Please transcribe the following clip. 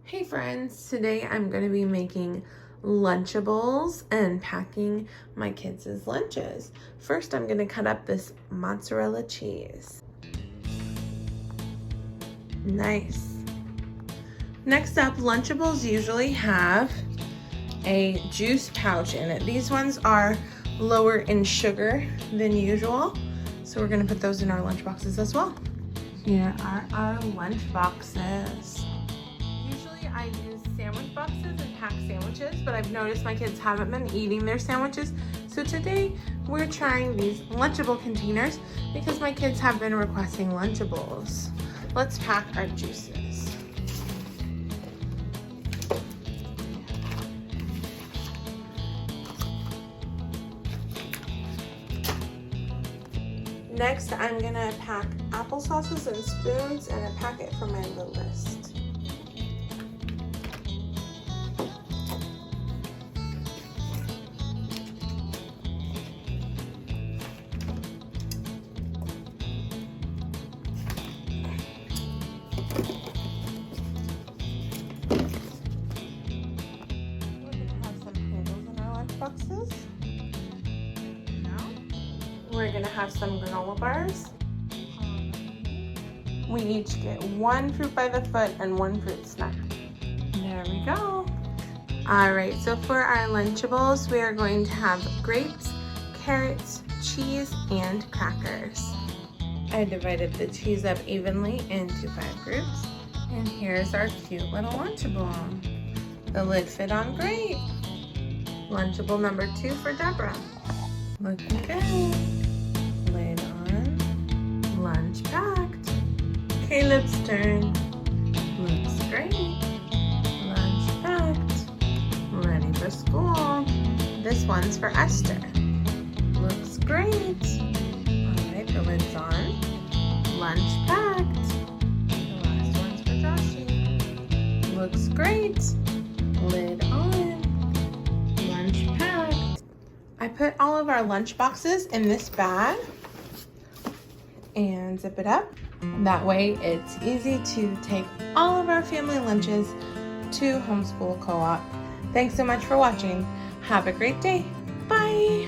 Hey friends, today I'm going to be making Lunchables and packing my kids' lunches. First I'm going to cut up this mozzarella cheese. Nice. Next up, Lunchables usually have a juice pouch in it. These ones are lower in sugar than usual, so we're going to put those in our lunch boxes as well. Here are our lunch boxes. I use sandwich boxes and pack sandwiches, but I've noticed my kids haven't been eating their sandwiches. So today we're trying these Lunchable containers because my kids have been requesting Lunchables. Let's pack our juices. Next, I'm gonna pack applesauces and spoons and a packet for my little list. Boxes. We're gonna have some granola bars. We each get one fruit by the foot and one fruit snack. There we go. All right, so for our Lunchables, we are going to have grapes, carrots, cheese, and crackers. I divided the cheese up evenly into 5 groups. And here's our cute little Lunchable. The lid fit on great. Lunchable number 2 for Deborah. Looking good. Lid on. Lunch packed. Caleb's turn. Looks great. Lunch packed. Ready for school. This one's for Esther. Looks great. Alright, the lid's on. Lunch packed. The last one's for Joshie. Looks great. Lid on. I put all of our lunch boxes in this bag and zip it up. That way it's easy to take all of our family lunches to Homeschool Co-op. Thanks so much for watching. Have a great day. Bye.